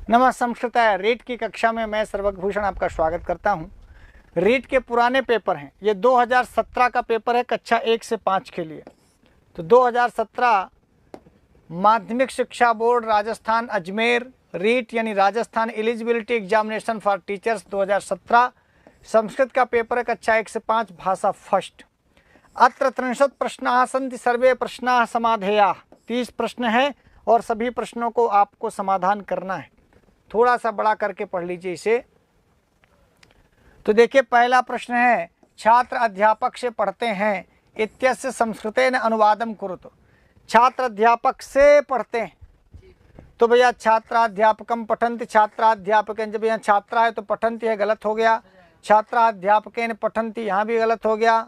नमः संस्कृताय। रीट की कक्षा में मैं सर्वभूषण आपका स्वागत करता हूं। रीट के पुराने पेपर हैं, ये 2017 का पेपर है कक्षा 1 से 5 के लिए। तो 2017 माध्यमिक शिक्षा बोर्ड राजस्थान अजमेर रीट यानी Rajasthan eligibility examination for teachers 2017 Sanskrit का पेपर है कक्षा 1 से 5 भाषा फर्स्ट। अत्र 63 प्रश्नाः सन्ति सर्वे प्रश्नाः समाधेयाः। 30 प्रश्न हैं और सभी प्रश्नों को आपको समाधान करना है। थोड़ा सा बड़ा करके पढ़ लीजिए इसे। तो देखिए पहला प्रश्न है, छात्र अध्यापक से पढ़ते हैं इत्यस्य संस्कृतेन अनुवादम कुरुत। छात्र अध्यापक से पढ़ते हैं तो भैया छात्राध्यापकम पठन्ति, छात्राध्यापकेन, जब यहाँ छात्रा है तो पठन्ति है, गलत हो गया। छात्राध्यापकेन पठन्ति, यहाँ भी गलत हो गया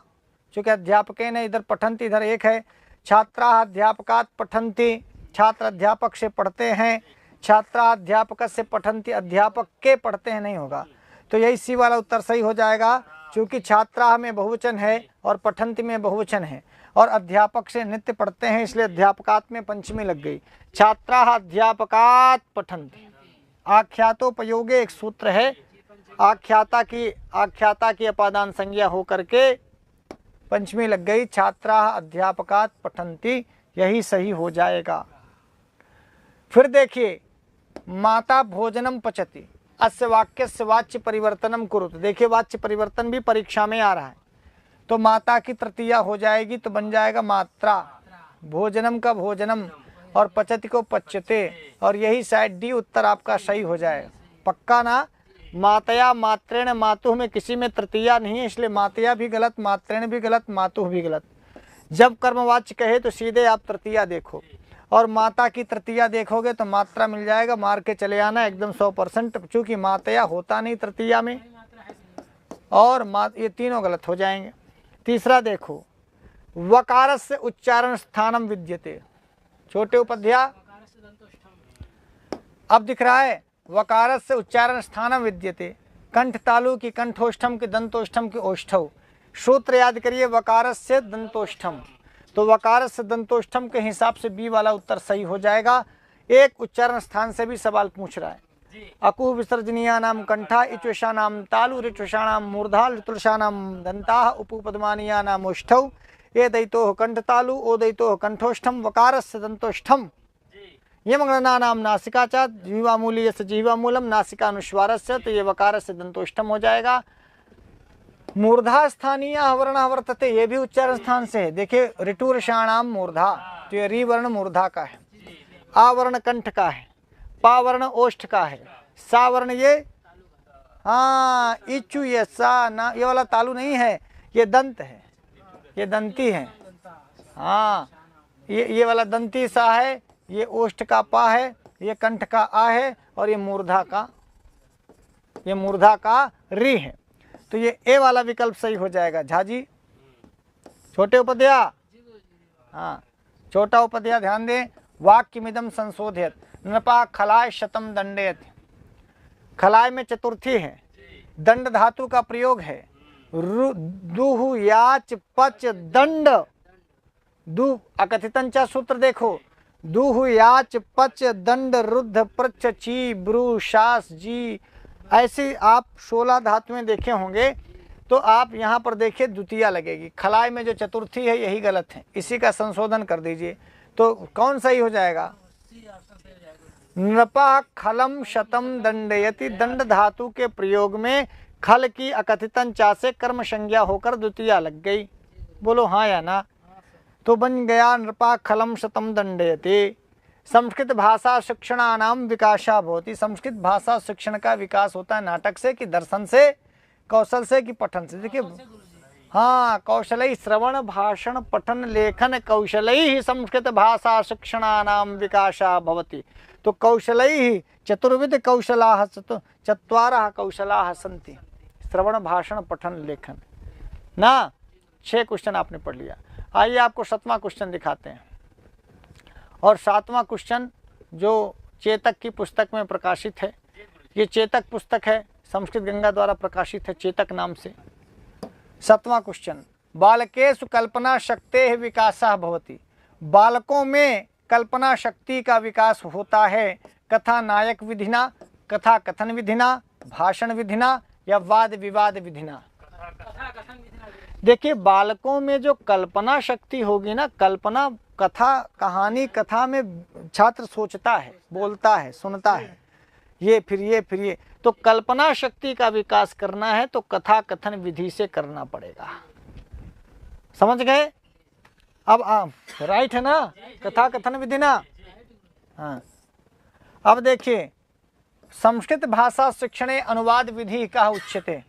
क्योंकि अध्यापकेन इधर पठन्ति इधर एक है। छात्रा अध्यापकात् पठन्ति, छात्र अध्यापक से पढ़ते हैं। छात्रा अध्यापक से पठन्ति, अध्यापक के पढ़ते हैं नहीं होगा। तो यही सी वाला उत्तर सही हो जाएगा क्योंकि छात्रा में बहुवचन है और पठन्ति में बहुवचन है और अध्यापक से नित्य पढ़ते हैं, इसलिए अध्यापकात में पंचमी लग गई। छात्रा अध्यापकात पठन्ति। आख्यातोपयोगे एक सूत्र है, आख्याता की अपादान संज्ञा हो करके पंचमी लग गई। छात्रा अध्यापकात पठन्ति, यही सही हो जाएगा। फिर देखिए, माता भोजनम पचति अस्य वाक्यस्य वाच्य परिवर्तनम कुरुत। देखिए वाच्य परिवर्तन भी परीक्षा में आ रहा है। तो माता की तृतीया हो जाएगी तो बन जाएगा मात्रा, भोजनम का भोजनम और पचति को पच्यते, और यही शायद डी उत्तर आपका सही हो जाएगा। पक्का ना? मातया मात्रेण मातुः में किसी में तृतीया नहीं है, इसलिए मातया भी गलत, मात्रेण भी गलत, मातुः भी गलत। जब कर्मवाच्य कहे तो सीधे आप तृतीया देखो और माता की तृतीया देखोगे तो मात्रा मिल जाएगा, मार के चले आना एकदम 100%, चूँकि मातया होता नहीं तृतीया में और ये तीनों गलत हो जाएंगे। तीसरा देखो, वकारस्य उच्चारण स्थानम विद्यते। छोटे उपध्याय अब दिख रहा है, वकारस्य उच्चारण स्थानम विद्यते। कंठ तालु की कंठोष्ठम की दंतोष्ठम की ओष्ठौ। सूत्र याद करिए, वकारस्य दंतोष्ठम, तो वकार से दंतोष्ठम के हिसाब से बी वाला उत्तर सही हो जाएगा। एक उच्चारण स्थान से भी सवाल पूछ रहा है। अकु विसर्जनीया नाम कंठा, इच्वशा नाम तालु, ऋच्वशा नाम मूर्धा, ऋतुलशा नाम दंताः, उपपदमानीया नाम ओष्ठौ। ये दैतो कंठ तालु, ओ दैतो कंठोष्ठम, वकार से दंतोष्ठम। यमगणना नाम नासिका च, जीवामूली से जीवामूलम, नासिका अनुस्वारस्य, तो ये वकार से दंतोष्ठम हो जाएगा। मूर्धा स्थानीय वर्ण वर्तते, ये भी उच्चारण स्थान से है। देखिए ऋटुरषाणाम मूर्धा, तो ये री वर्ण मूर्धा का है, आवर्ण कंठ का है, पावर्ण ओष्ठ का है, सा वर्ण ये हाँ इचु, ये सा ना, ये वाला तालु नहीं है, ये दंत है, ये दंती है। हाँ ये वाला दंती सा है, ये ओष्ठ का पा है, ये कंठ का आ है और ये मूर्धा का री है। तो ये ए वाला विकल्प सही हो जाएगा। झाजी छोटे उपध्याय, हाँ छोटा उपध्याय ध्यान दें। वाक्यमिदं संशोधयत, नृपा खलाय शतम दंडयत। खलाय में चतुर्थी है, दंड धातु का प्रयोग है। दुहु याच पच दंड, दु अकथितंचा सूत्र देखो, दुहु याच पच दंड रुद्ध प्रच्छ ची ब्रू शास जी। ऐसी आप 16 धातुएं देखे होंगे तो आप यहाँ पर देखिए द्वितीया लगेगी। खलाय में जो चतुर्थी है यही गलत है, इसी का संशोधन कर दीजिए। तो कौन सही हो जाएगा? नृपा खलम शतम दंडयति, दंड धातु के प्रयोग में खल की अकथितन चा से कर्म संज्ञा होकर द्वितीया लग गई। बोलो हाँ या ना? तो बन गया नृपा खलम शतम दंडयति। संस्कृत भाषा शिक्षणानाम विकासा भवति। संस्कृत भाषा शिक्षण का विकास होता है नाटक से कि दर्शन से, कौशल से कि पठन से। देखिए हाँ, कौशलई श्रवण भाषण पठन लेखन कौशलई ही संस्कृत भाषा शिक्षणानाम विकासा भवति। तो कौशलई ही चतुर्विध कौशलाः चत्वारः कौशलाः सन्ति। श्रवण भाषण पठन लेखन ना। 6 क्वेश्चन आपने पढ़ लिया। आइए आपको 7वां क्वेश्चन दिखाते हैं। और 7वां क्वेश्चन जो चेतक की पुस्तक में प्रकाशित है, ये चेतक पुस्तक है, संस्कृत गंगा द्वारा प्रकाशित है चेतक नाम से। 7वां क्वेश्चन, बालकेषु कल्पना शक्तेः विकासः भवति। बालकों में कल्पना शक्ति का विकास होता है कथा नायक विधिना, कथा कथन विधिना, भाषण विधिना या वाद विवाद विधिना? देखिए, बालकों में जो कल्पना शक्ति होगी ना, कल्पना, कथा, कहानी, कथा में छात्र सोचता है, बोलता है, सुनता है, ये फिर ये फिर ये, तो कल्पना शक्ति का विकास करना है तो कथा कथन विधि से करना पड़ेगा। समझ गए? अब आप राइट है ना, कथा कथन विधि ना? हाँ। अब देखिए, संस्कृत भाषा शिक्षणे अनुवाद विधि का उच्यते।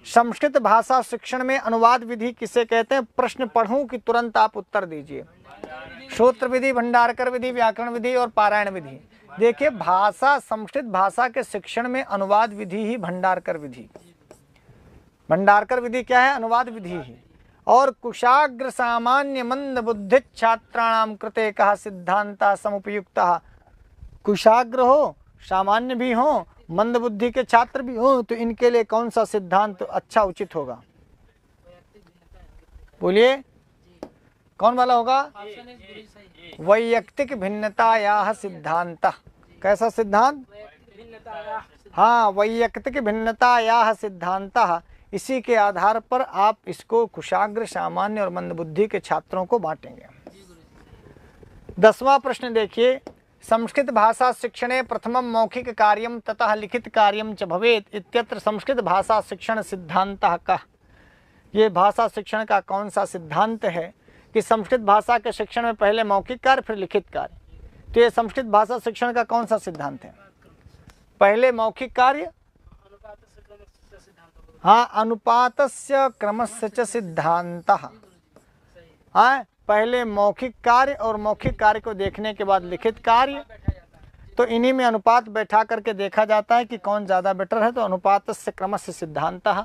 संस्कृत भाषा शिक्षण में अनुवाद विधि किसे कहते हैं? प्रश्न पढ़ूं कि तुरंत आप उत्तर दीजिए। श्रोत्र विधि, भंडारकर विधि, व्याकरण विधि और पारायण विधि। देखिए, भाषा, संस्कृत भाषा के शिक्षण में अनुवाद विधि ही भंडारकर विधि। भंडारकर विधि क्या है? अनुवाद विधि ही। और कुशाग्र सामान्य मंद बुद्धि छात्राणाम कृते कहा सिद्धांता समुपयुक्ता। कुशाग्र हो, सामान्य भी हो, मंद बुद्धि के छात्र भी हो, तो इनके लिए कौन सा सिद्धांत अच्छा उचित होगा? बोलिए, कौन वाला होगा? वैयक्तिक भिन्नतायाः सिद्धांतः। कैसा सिद्धांत? हाँ, वैयक्तिक भिन्नतायाः सिद्धांतः। इसी के आधार पर आप इसको कुशाग्र, सामान्य और मंदबुद्धि के छात्रों को बांटेंगे। 10वां प्रश्न देखिए, संस्कृत भाषा शिक्षणे प्रथमं मौखिक कार्यं ततः लिखित कार्यं च भवेत् इत्यत्र संस्कृत भाषा शिक्षण सिद्धांतः कः? ये भाषा शिक्षण का कौन सा सिद्धांत है कि संस्कृत भाषा के शिक्षण में पहले मौखिक कार्य फिर लिखित कार्य? तो ये संस्कृत भाषा शिक्षण का कौन सा सिद्धांत है? पहले मौखिक कार्य, हाँ, अनुपातस्य क्रमस्य च सिद्धांतः। हाँ, पहले मौखिक कार्य और मौखिक कार्य को देखने के बाद लिखित कार्य, तो इन्हीं में अनुपात बैठा करके देखा जाता है कि कौन ज़्यादा बेटर है, तो अनुपातस्य क्रमस्य सिद्धांतः।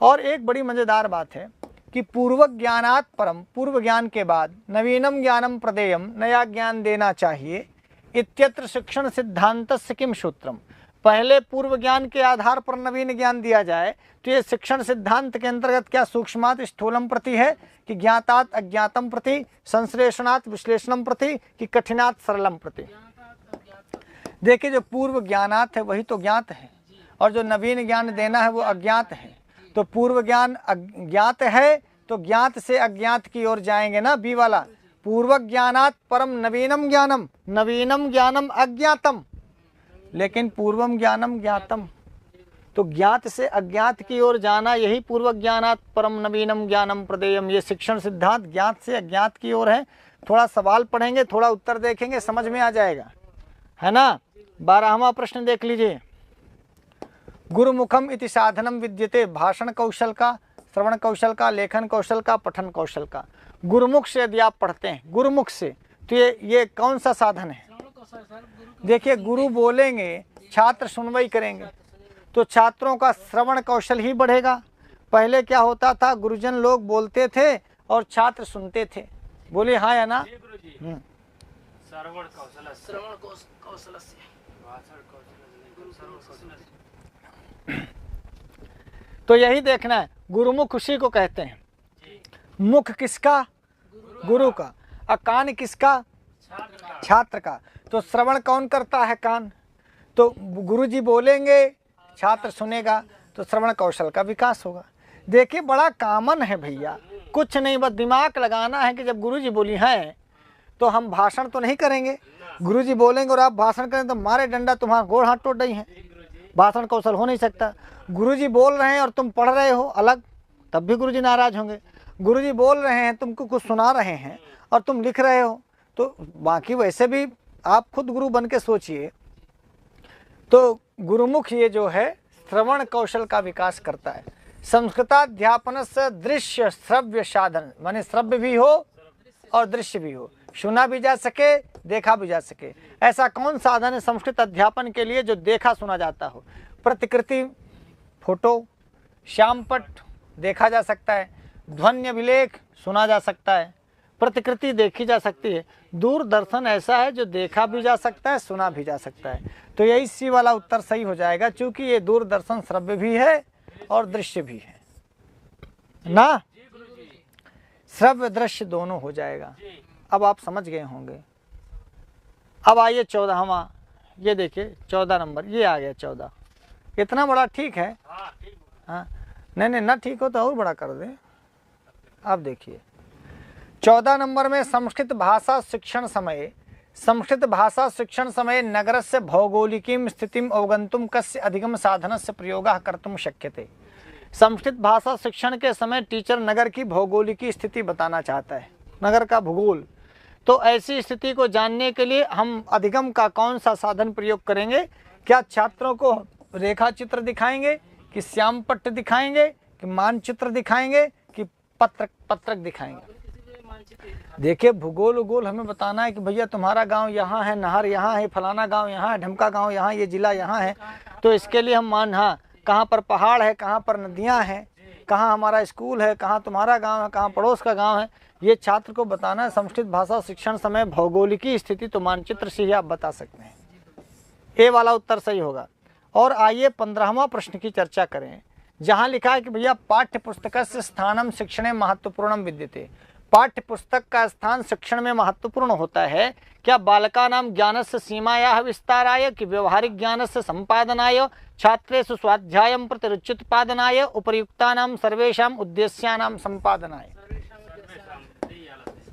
और एक बड़ी मज़ेदार बात है कि पूर्व ज्ञानात् परम, पूर्व ज्ञान के बाद नवीनम ज्ञानम प्रदेयम, नया ज्ञान देना चाहिए। इत्यत्र शिक्षण सिद्धांतस्य किम सूत्रम? पहले पूर्व ज्ञान के आधार पर नवीन ज्ञान दिया जाए तो ये शिक्षण सिद्धांत के अंतर्गत क्या सूक्ष्मात स्थूलम प्रति है कि ज्ञातात अज्ञातम प्रति, संश्लेषणात् विश्लेषणम प्रति कि कठिनात् सरलम प्रति? देखिए, जो पूर्व ज्ञानात है वही तो ज्ञात है और जो नवीन ज्ञान देना है वो अज्ञात है। तो पूर्व ज्ञान अज्ञात है तो ज्ञात से अज्ञात की ओर जाएंगे ना, बी वाला। पूर्व ज्ञानात् परम नवीनम ज्ञानम, नवीनम ज्ञानम अज्ञातम, लेकिन पूर्वम ज्ञानम ज्ञातम, तो ज्ञात से अज्ञात की ओर जाना, यही पूर्व ज्ञानात् परम नवीनम ज्ञानम प्रदेयम। ये शिक्षण सिद्धांत ज्ञात से अज्ञात की ओर है। थोड़ा सवाल पढ़ेंगे, थोड़ा उत्तर देखेंगे, समझ में आ जाएगा, है ना। 12वां प्रश्न देख लीजिए, गुरुमुखम इति साधनम विद्यते। भाषण कौशल का, श्रवण कौशल का, लेखन कौशल का, पठन कौशल का। गुरुमुख से यदि आप पढ़ते हैं, गुरुमुख से, तो ये कौन सा साधन है? देखिए, गुरु बोलेंगे, छात्र सुनवाई करेंगे, तो छात्रों का श्रवण कौशल ही बढ़ेगा। पहले क्या होता था, गुरुजन लोग बोलते थे और छात्र सुनते थे। बोलिए हाँ या ना? तो यही देखना है, गुरुमुख उसी को कहते हैं। मुख किसका? गुरु का। और कान किसका? छात्र का। तो श्रवण कौन करता है? कान। तो गुरुजी बोलेंगे, छात्र सुनेगा, तो श्रवण कौशल का विकास होगा। देखिए, बड़ा कॉमन है भैया, कुछ नहीं, बस दिमाग लगाना है कि जब गुरुजी बोली है तो हम भाषण तो नहीं करेंगे। गुरुजी बोलेंगे और आप भाषण करें तो मारे डंडा तुम्हारा गोड़ हाथ टूट रही है, भाषण कौशल हो नहीं सकता। गुरुजी बोल रहे हैं और तुम पढ़ रहे हो अलग, तब भी गुरुजी नाराज होंगे। गुरुजी बोल रहे हैं, तुमको कुछ सुना रहे हैं और तुम लिख रहे हो, तो बाकी वैसे भी आप खुद गुरु बन के सोचिए। तो गुरुमुख ये जो है श्रवण कौशल का विकास करता है। संस्कृताध्यापन से दृश्य श्रव्य साधन, माने श्रव्य भी हो और दृश्य भी हो, सुना भी जा सके, देखा भी जा सके। ऐसा कौन साधन है संस्कृत अध्यापन के लिए जो देखा सुना जाता हो? प्रतिकृति, फोटो, श्यामपट देखा जा सकता है, ध्वनि अभिलेख सुना जा सकता है, प्रतिकृति देखी जा सकती है। दूरदर्शन ऐसा है जो देखा भी जा सकता है, सुना भी जा सकता है। तो यही सी वाला उत्तर सही हो जाएगा, क्योंकि ये दूरदर्शन श्रव्य भी है और दृश्य भी है ना, श्रव्य दृश्य दोनों हो जाएगा। अब आप समझ गए होंगे। अब आइए 14वां, ये देखिए 14 नंबर, ये आ गया 14। इतना बड़ा ठीक है? हाँ, नहीं ना ठीक हो तो और बड़ा कर दें। अब देखिए 14 नंबर में संस्कृत भाषा शिक्षण समये, संस्कृत भाषा शिक्षण समये नगरस्य भौगोलिकीं स्थितिं अवगन्तुं कस्य अधिगम साधनस्य प्रयोगः कर्तुं शक्यते। संस्कृत भाषा शिक्षण के समय टीचर नगर की भौगोलिकी स्थिति बताना चाहता है, नगर का भूगोल। तो ऐसी स्थिति को जानने के लिए हम अधिगम का कौन सा साधन प्रयोग करेंगे? क्या छात्रों को रेखा चित्र दिखाएंगे, कि श्याम पट्ट दिखाएंगे, कि मानचित्र दिखाएंगे, कि पत्रक दिखाएंगे? देखिए भूगोल उगोल हमें बताना है कि भैया तुम्हारा गांव यहाँ है, नहर यहाँ है, फलाना गांव यहाँ है, ढमका गांव यहाँ, ये जिला यहाँ है। तो इसके लिए हम हाँ कहाँ पर पहाड़ है, कहाँ पर नदियाँ हैं, कहाँ हमारा स्कूल है, कहाँ तुम्हारा गांव है, कहाँ पड़ोस का गांव है, ये छात्र को बताना है। संस्कृत भाषा शिक्षण समय भौगोलिकी स्थिति तो मानचित्र से ही आप बता सकते हैं। ए वाला उत्तर सही होगा। और आइए 15वां प्रश्न की चर्चा करें, जहाँ लिखा है कि भैया पाठ्य पुस्तकस्य स्थानम शिक्षणे महत्वपूर्णम विद्यते। पाठ्य पुस्तक का स्थान शिक्षण में महत्वपूर्ण होता है। क्या बालकानां ज्ञानस्य सीमायाः विस्ताराय, कि व्यवहारिक ज्ञानस्य संपादनाय, छात्रेषु स्वाध्यायं प्रति रुच्युत्पादनाय, उपर्युक्तानां सर्वेषां उद्देश्यानां संपादनाय।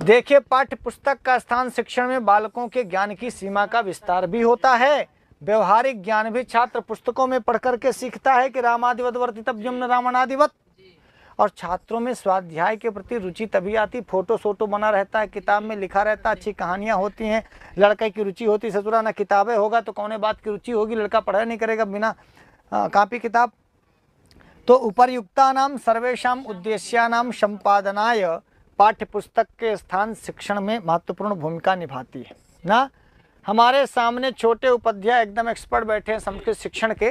देखिए पाठ्य पुस्तक का स्थान शिक्षण में बालकों के ज्ञान की सीमा का विस्तार भी होता है। व्यवहारिक ज्ञान भी छात्र पुस्तकों में पढ़ करके सीखता है कि रामादिवत वर्तितव्यम न रावणादिवत। और छात्रों में स्वाध्याय के प्रति रुचि तभी आती, फोटो सोटो बना रहता है, किताब में लिखा रहता है, अच्छी कहानियां होती हैं, लड़के की रुचि होती, ससुरा ना किताबें होगा तो कौन बात की रुचि होगी, लड़का पढ़ाई नहीं करेगा बिना कॉपी किताब। तो उपर्युक्तानां सर्वेषां उद्देश्यानां संपादनाय पाठ्य पुस्तक के स्थान शिक्षण में महत्वपूर्ण भूमिका निभाती है ना। हमारे सामने छोटे उपाध्याय एकदम एक्सपर्ट बैठे हैं संस्कृत शिक्षण के,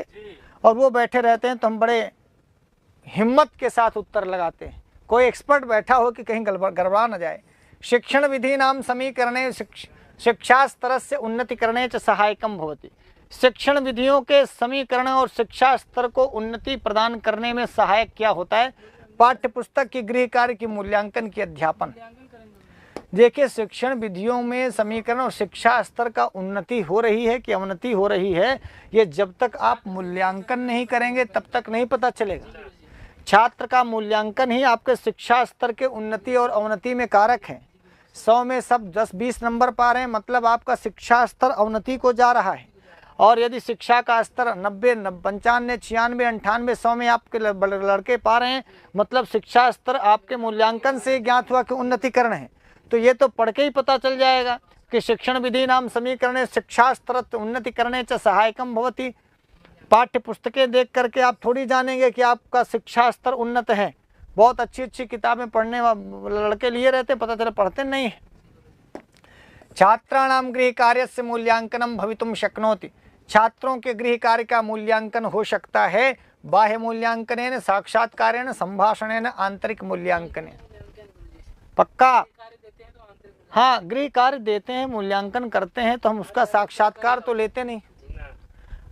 और वो बैठे रहते हैं तो हम बड़े हिम्मत के साथ उत्तर लगाते हैं। कोई एक्सपर्ट बैठा हो कि कहीं गड़बड़ा न जाए। शिक्षण विधि नाम समीकरणे शिक्षा स्तर से उन्नतिकरणे च सहायकम भवति। शिक्षण विधियों के समीकरण और शिक्षा स्तर को उन्नति प्रदान करने में सहायक क्या होता है? पाठ्य पुस्तक की गृह कार्य की मूल्यांकन की अध्यापन। देखिए शिक्षण विधियों में समीकरण और शिक्षा स्तर का उन्नति हो रही है कि अवनति हो रही है, ये जब तक आप मूल्यांकन नहीं करेंगे तब तक नहीं पता चलेगा। छात्र का मूल्यांकन ही आपके शिक्षा स्तर के उन्नति और अवनति में कारक है। 100 में सब 10-20 नंबर पा रहे हैं, मतलब आपका शिक्षा स्तर अवनति को जा रहा है। और यदि शिक्षा का स्तर 90, 95, 96, 98, 100 में आपके लड़के पा रहे हैं, मतलब शिक्षा स्तर आपके मूल्यांकन से ज्ञात हुआ कि उन्नतिकरण है। तो ये तो पढ़ के ही पता चल जाएगा कि शिक्षण विधि नाम समीकरणे शिक्षा स्तर उन्नतिकरणे च सहायकम भवति। पाठ्य पुस्तकें देख करके आप थोड़ी जानेंगे कि आपका शिक्षा स्तर उन्नत है। बहुत अच्छी अच्छी किताबें पढ़ने लड़के लिए रहते, पता चला पढ़ते नहीं है। छात्राणां गृह कार्यस्य मूल्यांकनम भवितुम शक्नोति। छात्रों के गृह कार्य का मूल्यांकन हो सकता है बाह्य मूल्यांकनेन, साक्षात्कारेण, संभाषणेन, आंतरिक मूल्यांकनेन। पक्का? हाँ, गृह कार्य देते हैं, मूल्यांकन करते हैं, तो हम उसका साक्षात्कार तो लेते नहीं,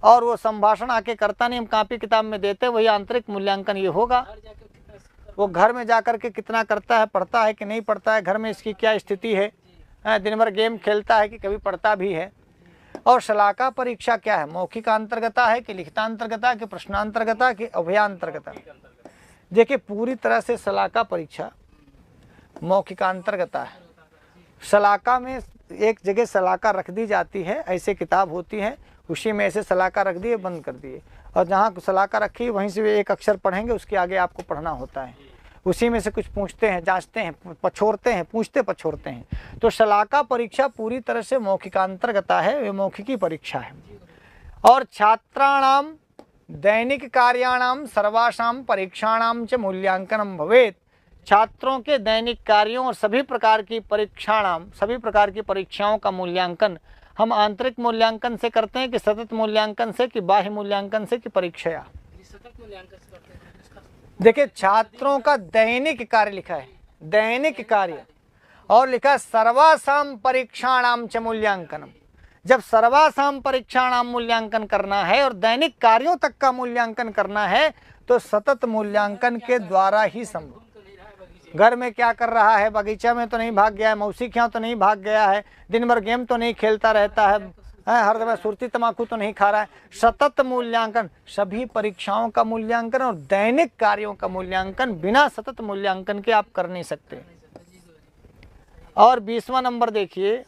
और वो संभाषण आके करता नहीं, हम कॉपी किताब में देते, वही आंतरिक मूल्यांकन ये होगा। वो घर में जाकर के कितना करता है, पढ़ता है कि नहीं पढ़ता है, घर में इसकी क्या स्थिति है, दिन भर गेम खेलता है कि कभी पढ़ता भी है। और शलाका परीक्षा क्या है? मौखिकांतर्गता है कि लिखितांतर्गता कि प्रश्नांतर्गता कि अभयान्तर्गता? देखिए पूरी तरह से शलाका परीक्षा मौखिकांतर्गता है। शलाका में एक जगह शलाका रख दी जाती है, ऐसे किताब होती है, उसी में ऐसे शलाका रख दिए, बंद कर दिए, और जहाँ शलाका रखी वहीं से वे एक अक्षर पढ़ेंगे, उसके आगे आपको पढ़ना होता है। उसी में से कुछ पूछते हैं, जांचते हैं, पछोड़ते हैं, पूछते पछोड़ते हैं। तो शलाका परीक्षा पूरी तरह से मौखिकांतर्गता है, ये मौखिकी परीक्षा है। और छात्राणाम दैनिक कार्याणाम सर्वासाम परीक्षाणाम च मूल्यांकनम भवेत्। छात्रों के दैनिक कार्यों और सभी प्रकार की परीक्षाणाम, सभी प्रकार की परीक्षाओं का मूल्यांकन हम आंतरिक मूल्यांकन से करते हैं कि सतत मूल्यांकन से, कि बाह्य मूल्यांकन से, कि परीक्षा? देखिए छात्रों का दैनिक कार्य लिखा है, दैनिक कार्य, और लिखा है सर्वासाम परीक्षाणाम च मूल्यांकनम। जब सर्वासाम परीक्षाणाम मूल्यांकन करना है और दैनिक कार्यों तक का मूल्यांकन करना है तो सतत मूल्यांकन के द्वारा ही संभव। घर में क्या कर रहा है, बगीचा में तो नहीं भाग गया है, मौसी के यहाँ तो नहीं भाग गया है, दिन भर गेम तो नहीं खेलता रहता है, हर समय सुरती तम्बाकू तो नहीं खा रहा है। सतत मूल्यांकन, सभी परीक्षाओं का मूल्यांकन और दैनिक कार्यों का मूल्यांकन बिना सतत मूल्यांकन के आप कर नहीं सकते। और 20वां नंबर देखिए,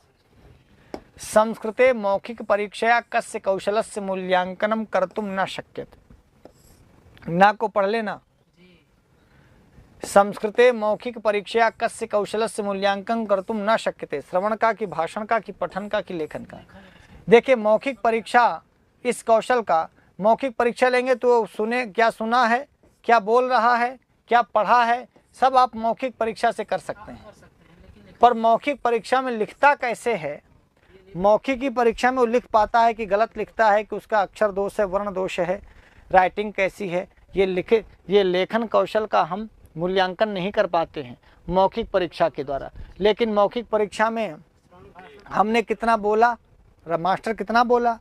संस्कृते मौखिक परीक्षया कस्य कौशलस्य मूल्यांकनम कर्तुम न शक्यते। ना को पढ़ लेना। संस्कृते मौखिक परीक्षया कस्य कौशलस्य मूल्यांकन कर्तुम न शक्यते। श्रवण का, कि भाषण का, कि पठन का, कि लेखन का। देखिए मौखिक परीक्षा, इस कौशल का मौखिक परीक्षा लेंगे तो सुने, क्या सुना है, क्या बोल रहा है, क्या पढ़ा है, सब आप मौखिक परीक्षा से कर सकते हैं। पर मौखिक परीक्षा में लिखता कैसे है, मौखिक की परीक्षा में वो लिख पाता है कि गलत लिखता है, कि उसका अक्षर दोष है, वर्ण दोष है, राइटिंग कैसी है, ये लेखन कौशल का हम मूल्यांकन नहीं कर पाते हैं मौखिक परीक्षा के द्वारा। लेकिन मौखिक परीक्षा में हमने कितना बोला, मास्टर कितना बोला,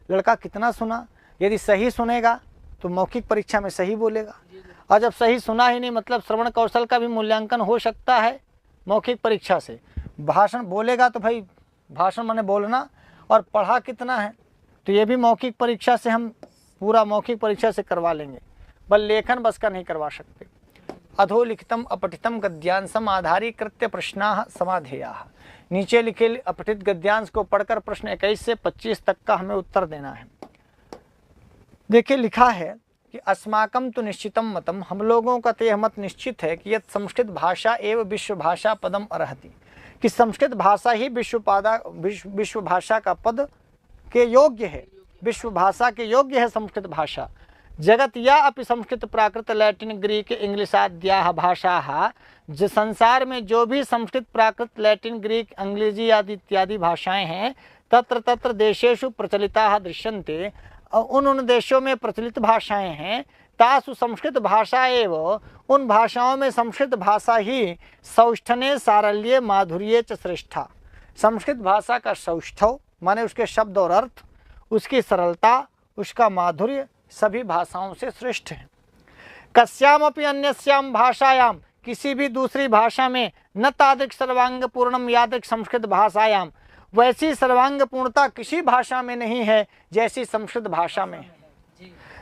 लड़का कितना सुना, यदि सही सुनेगा तो मौखिक परीक्षा में सही बोलेगा, और जब सही सुना ही नहीं, मतलब श्रवण कौशल का भी मूल्यांकन हो सकता है मौखिक परीक्षा से। भाषण बोलेगा तो भाई भाषण माने बोलना, और पढ़ा कितना है तो ये भी मौखिक परीक्षा से हम पूरा मौखिक परीक्षा से करवा लेंगे, बस लेखन बस का नहीं करवा सकते। अधोलिखितम अपठितम गद्यांशम आधारीकृत्य प्रश्नाः समाधेयाः। नीचे लिखे अपठित गद्यांश को पढ़कर प्रश्न 21 से 25 तक का हमें उत्तर देना है। देखिए लिखा है कि अस्माकं तु निश्चितं मतम, हम लोगों का तो यह मत निश्चित है कि यह संस्कृत भाषा एवं विश्व भाषा पदम अर्हति, कि संस्कृत भाषा ही विश्व भाषा का पद के योग्य है, विश्व भाषा के योग्य है संस्कृत भाषा। जगत या अपि Sanskrit Prakrit Latin Greek English आद्याः भाषाः, जो संसार में जो भी संस्कृत प्राकृत लैटिन ग्रीक अंग्रेजी आदि इत्यादि भाषाएं हैं, तत्र तत्र देशेषु प्रचलिताः दृश्यन्ते, उन देशों में प्रचलित भाषाएं हैं। तासु संस्कृत भाषा एवं, उन भाषाओं में संस्कृत भाषा ही सौष्ठने सारल्ये माधुर्ये च श्रेष्ठा। संस्कृत भाषा का सौष्ठव माने उसके शब्द और अर्थ, उसकी सरलता, उसका माधुर्य सभी भाषाओं से श्रेष्ठ है। कस्याम अपि अन्यस्याम भाषायाम, किसी भी दूसरी भाषा में न तादृक् सर्वांग पूर्णम यादृक् संस्कृत भाषायाम, वैसी सर्वांग पूर्णता किसी भाषा में नहीं है जैसी संस्कृत भाषा में है।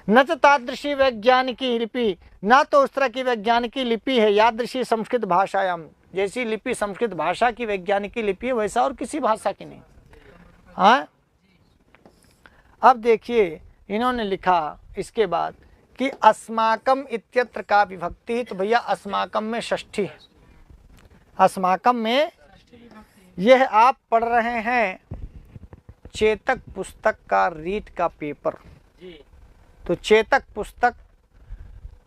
न तो तादृशी वैज्ञानिकी लिपि, ना तो उस तरह की वैज्ञानिकी लिपि है यादृशी संस्कृत भाषायाम, जैसी लिपि संस्कृत भाषा की वैज्ञानिकी लिपि है वैसा और किसी भाषा की नहीं। हाँ, अब देखिए इन्होंने लिखा इसके बाद कि अस्माकम इत्यत्र का विभक्ति, तो भैया अस्माकम में षष्ठी है। अस्माकम में यह आप पढ़ रहे हैं चेतक पुस्तक का रीट का पेपर, तो चेतक पुस्तक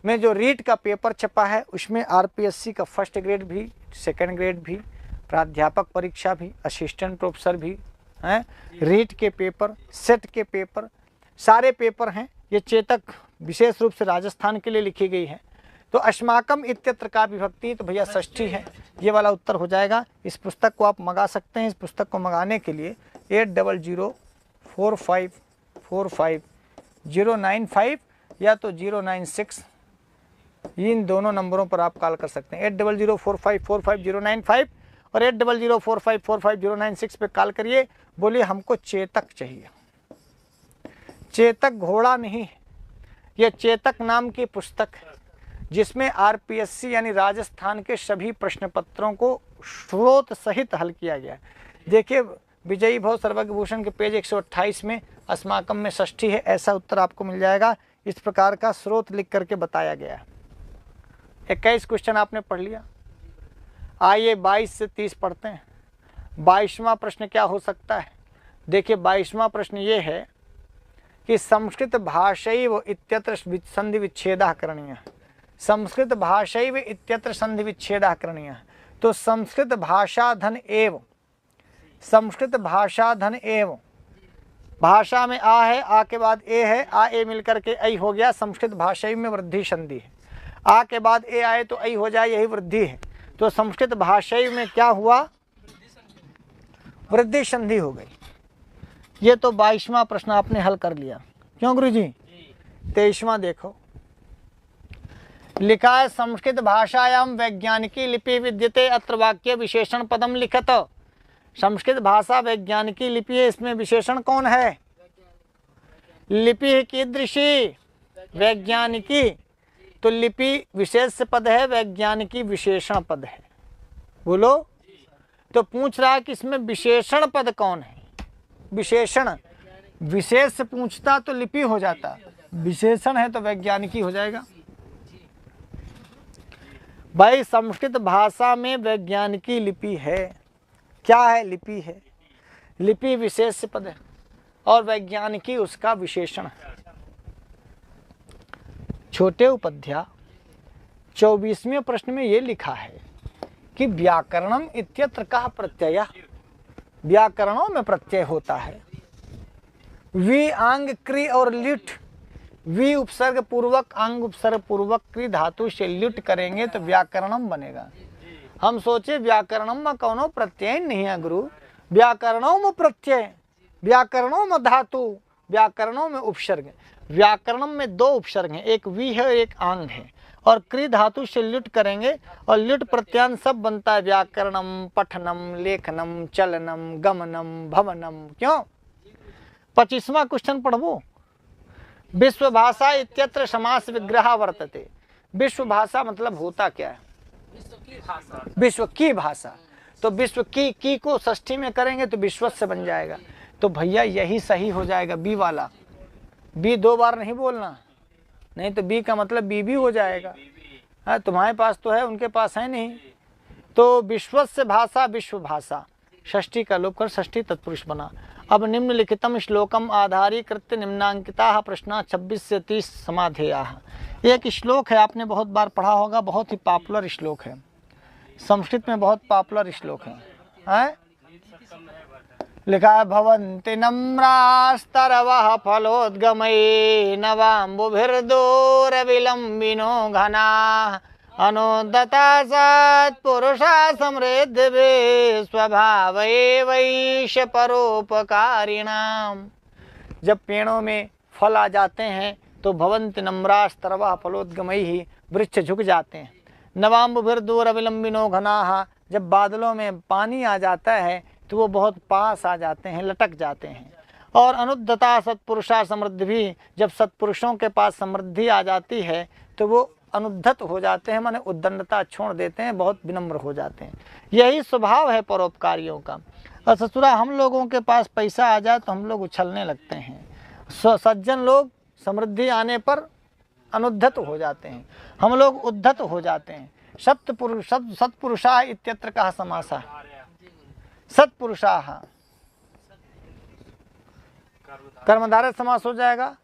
में जो रीट का पेपर छपा है उसमें आरपीएससी का फर्स्ट ग्रेड भी, सेकंड ग्रेड भी, प्राध्यापक परीक्षा भी, असिस्टेंट प्रोफेसर भी हैं, रीट के पेपर, सेट के पेपर, सारे पेपर हैं। ये चेतक विशेष रूप से राजस्थान के लिए लिखी गई है। तो अस्माकम इत्यत्र का विभक्ति, तो भैया षष्ठी है, ये वाला उत्तर हो जाएगा। इस पुस्तक को आप मंगा सकते हैं। इस पुस्तक को मंगाने के लिए 8004545095 या तो 096, इन दोनों नंबरों पर आप कॉल कर सकते हैं। 8004545095 और 8004545096 पे कॉल करिए, बोलिए हमको चेतक चाहिए। चेतक घोड़ा नहीं है, यह चेतक नाम की पुस्तक है जिसमें आरपीएससी यानी राजस्थान के सभी प्रश्न पत्रों को स्रोत सहित हल किया गया है। देखिए विजयी भव सर्वज्ञ भूषण के पेज 128 में अस्माकम में षष्ठी है, ऐसा उत्तर आपको मिल जाएगा। इस प्रकार का स्रोत लिख करके बताया गया है। 21 क्वेश्चन आपने पढ़ लिया। आइए 22 से 30 पढ़ते हैं। 22वां प्रश्न क्या हो सकता है? देखिए 22वां प्रश्न ये है कि संस्कृत भाषैव इत्यत्र संधि विच्छेदः करणीयः। संस्कृत भाषैव इत्यत्र संधि विच्छेदः करणीयः। तो संस्कृत भाषा धन एव, संस्कृत भाषा धन एव, भाषा में आ है, आ के बाद ए है, आ ए मिलकर के ऐ हो गया। संस्कृत भाषा में वृद्धि संधि है, आ के बाद ए आए तो ऐ हो जाए, यही वृद्धि है। तो संस्कृत भाषा में क्या हुआ? वृद्धि संधि हो गई। ये तो 22वां प्रश्न आपने हल कर लिया। क्यों गुरुजी? 23वां देखो। लिखा है संस्कृत भाषायां वैज्ञानिकी लिपि विद्यते, अत्र वाक्य विशेषण पदम लिखत। संस्कृत भाषा वैज्ञानिकी लिपि है, इसमें विशेषण कौन है? लिपि है कीदृशी? वैज्ञानिकी। तो लिपि विशेष पद है, वैज्ञानिकी विशेषण पद है। बोलो। तो पूछ रहा है कि इसमें विशेषण पद कौन है? विशेषण। विशेष से पूछता तो लिपि हो जाता, विशेषण है तो वैज्ञानिकी हो जाएगा। भाई संस्कृत भाषा में वैज्ञानिकी लिपि है। क्या है? लिपि है। लिपि विशेष पद है और वैज्ञानिकी उसका विशेषण है। छोटे उपाध्याय 24वें प्रश्न में ये लिखा है कि व्याकरणम इत्यत्र कः प्रत्यय। व्याकरणों में प्रत्यय होता है। वी आंग क्रि और लिट, वी उपसर्ग पूर्वक आंग उपसर्ग पूर्वक क्रि धातु से लिट करेंगे तो व्याकरणम बनेगा। हम सोचे व्याकरणम में कौनो प्रत्यय नहीं है गुरु। व्याकरणों में प्रत्यय, व्याकरणों में धातु, व्याकरणों में उपसर्ग। व्याकरणम में दो उपसर्ग हैं, एक वी है एक आंग है, और क्रि धातु से लिट करेंगे और लिट प्रत्यान सब बनता है व्याकरणम, पठनम, लेखनम, चलनम, गमनम, भवनम। क्यों? 25वां क्वेश्चन पढ़ो। विश्व भाषा इत्यत्र समास विग्रह वर्तते। विश्व भाषा मतलब होता क्या है? विश्व की भाषा। तो विश्व की को षष्ठी में करेंगे तो विश्व से बन जाएगा। तो भैया यही सही हो जाएगा, बी वाला। बी दो बार नहीं बोलना, नहीं तो बी का मतलब बी भी हो जाएगा। हाँ, तुम्हारे पास तो है, उनके पास है नहीं। तो विश्वस्य भाषा विश्व भाषा, षष्ठी का लोप कर षष्ठी तत्पुरुष बना। अब निम्नलिखितम श्लोकम आधारीकृत्य निम्नांकिता प्रश्न 26 से 30 समाधेयाः। एक श्लोक है, आपने बहुत बार पढ़ा होगा, बहुत ही पॉपुलर श्लोक है, संस्कृत में बहुत पॉपुलर श्लोक है? लिखा है भवन्ति नम्रास्तरवः फलोद्गमये नवाम्बुभिर्दूरविलम्बिनो घनाः अनुदता सत्पुरुषा समृद्धिभिः स्वभावैवैष परोपकारिणाम्। जब पेड़ों में फल आ जाते हैं तो भवन्ति नम्रास्तरवः फलोद्गमैः, वृक्ष झुक जाते हैं। नवाम्बुभिर्दूरविलम्बिनो घनाः, जब बादलों में पानी आ जाता है तो वो बहुत पास आ जाते हैं, लटक जाते हैं। और अनुद्धता सत्पुरुषा समृद्धि भी, जब सत्पुरुषों के पास समृद्धि आ जाती है तो वो अनुद्धत हो जाते हैं, माने उद्दंडता छोड़ देते हैं, बहुत विनम्र हो जाते हैं। यही स्वभाव है परोपकारियों का। और ससुरा हम लोगों के पास पैसा आ जाए तो हम लोग उछलने लगते हैं, सज्जन लोग समृद्धि आने पर अनुद्धत हो जाते हैं, हम लोग उद्धत हो जाते हैं। सत्पुरुषा इत्यत्र कः समासः? सत्पुरुषाः कर्मधारय समास हो जाएगा।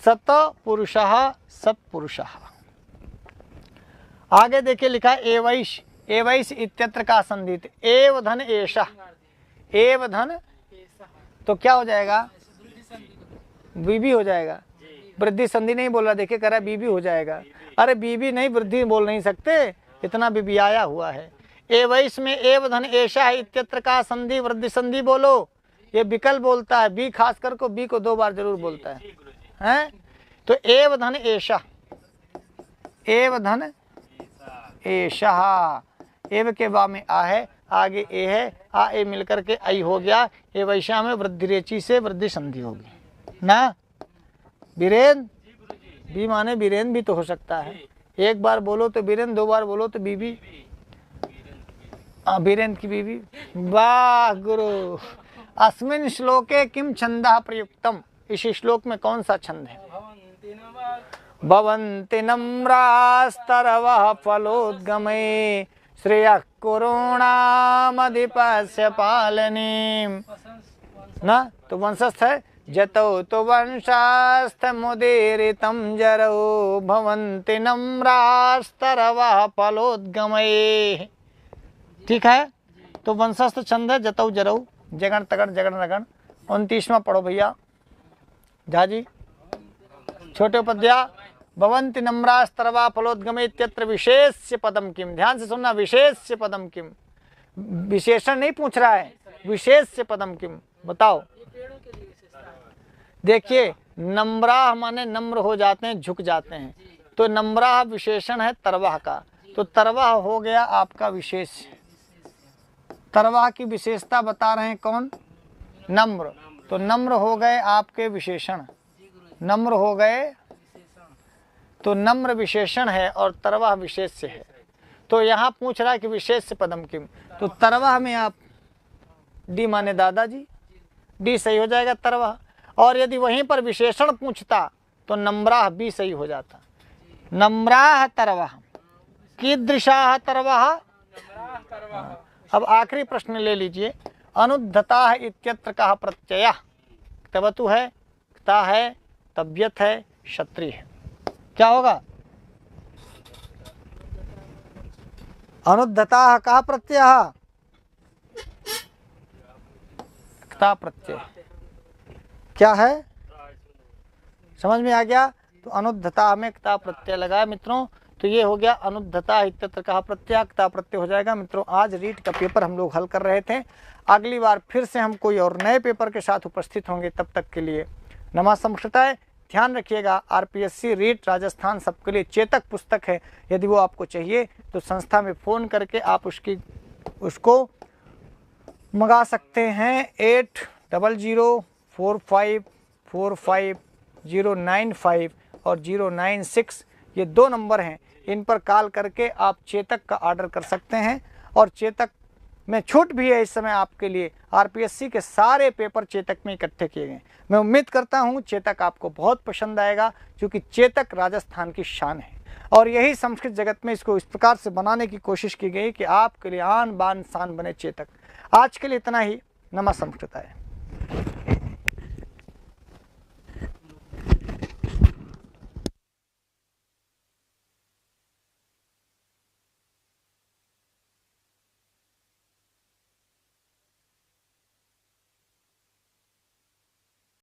सत्पुरुषः सत्पुरुषः। आगे देखिए लिखा है एवैष, एवैष इत्यत्र का संधित एव धन एषः, एव धन तो क्या हो जाएगा? बीबी हो जाएगा। वृद्धि संधि नहीं बोल रहा, देखिए कह रहा बीबी हो जाएगा। अरे बीबी नहीं, वृद्धि बोल नहीं सकते, इतना बीबी आया हुआ है। एवैष में एव धन एषः इत्यत्र का संधि वृद्धि संधि बोलो, ये विकल्प बोलता है। बी खास कर को बी को दो बार जरूर बोलता है, हैं? तो एव धन एषः, एव धन एषः, एव के बाद में आ है, आगे ए है, आ ए मिलकर के आई हो गया। एवैषा में वृद्धि रेची से वृद्धि संधि होगी ना। बीरेन, बी माने बीरेन भी तो हो सकता है। एक बार बोलो तो बीरेन, दो बार बोलो तो बीबी, बीरेन की बीबी। वाह गुरु। अस्मिन् श्लोके किम छंदः प्रयुक्तम? इस श्लोक में कौन सा छंद है? भवन्ति नम्रास्तरवः फलोद्गमे श्रेयः कुरूणामधिपस्य पालनीम् ना। तो वंशस्थ है। जतौ तो वंशास्थ मुदीरितं जरौ भवन्ति नम्रास्तरवः फलोद्गमे। ठीक है, तो वंशस्थ छंद है जतौ जरौ, जगन तगड़ जगन रगन। 29वां पढ़ो भैया झा जी। छोटे उपाध्याय भवन्ति नम्रास्तरवा फलोद्गमे इत्यत्र विशेष्य पदम किम। ध्यान से सुनना, विशेष्य पदम किम, विशेषण नहीं पूछ रहा है, विशेष्य पदम किम बताओ। देखिए नम्राह माने नम्र हो जाते हैं, झुक जाते हैं, तो नम्राह विशेषण है तरवाह का, तो तरवाह हो गया आपका विशेष। तरवाह की विशेषता बता रहे हैं कौन? नम्र। तो नम्र हो गए आपके विशेषण, नम्र हो गए, तो नम्र विशेषण है और तरवाह विशेष्य है। तो यहाँ पूछ रहा है कि विशेष्य पदम किम, तो तरवाह में आप डी माने दादाजी, डी सही हो जाएगा तरवाह। और यदि वहीं पर विशेषण पूछता तो नम्राह बी सही हो जाता। नम्राह तरवाह, कीदृशाः तरवाः। अब आखिरी प्रश्न ले लीजिए, अनुद्धताः इत्यत्र कः प्रत्ययः। तवतु है, क्ता है, तब्यत है, क्षत्रिय है, क्या होगा? अनुद्धताः कः प्रत्ययः? क्ता प्रत्यय। क्या है, समझ में आ गया? तो अनुद्धता में क्ता प्रत्यय लगाया मित्रों, तो ये हो गया अनुद्धता इत्यत्र कहा प्रत्यय, क्ता प्रत्यय हो जाएगा। मित्रों आज रीट का पेपर हम लोग हल कर रहे थे, अगली बार फिर से हम कोई और नए पेपर के साथ उपस्थित होंगे। तब तक के लिए नमः संस्कृताय। ध्यान रखिएगा, आरपीएससी रीट राजस्थान सबके लिए चेतक पुस्तक है, यदि वो आपको चाहिए तो संस्था में फ़ोन करके आप उसको मंगा सकते हैं। 80004545 और 096 ये 2 नंबर हैं, इन पर कॉल करके आप चेतक का ऑर्डर कर सकते हैं। और चेतक में छूट भी है इस समय आपके लिए, आरपीएससी के सारे पेपर चेतक में इकट्ठे किए गए। मैं उम्मीद करता हूँ चेतक आपको बहुत पसंद आएगा, क्योंकि चेतक राजस्थान की शान है और यही संस्कृत जगत में इसको इस प्रकार से बनाने की कोशिश की गई कि आपके लिए आन बान शान बने चेतक। आज के लिए इतना ही। नमः संस्कृताय।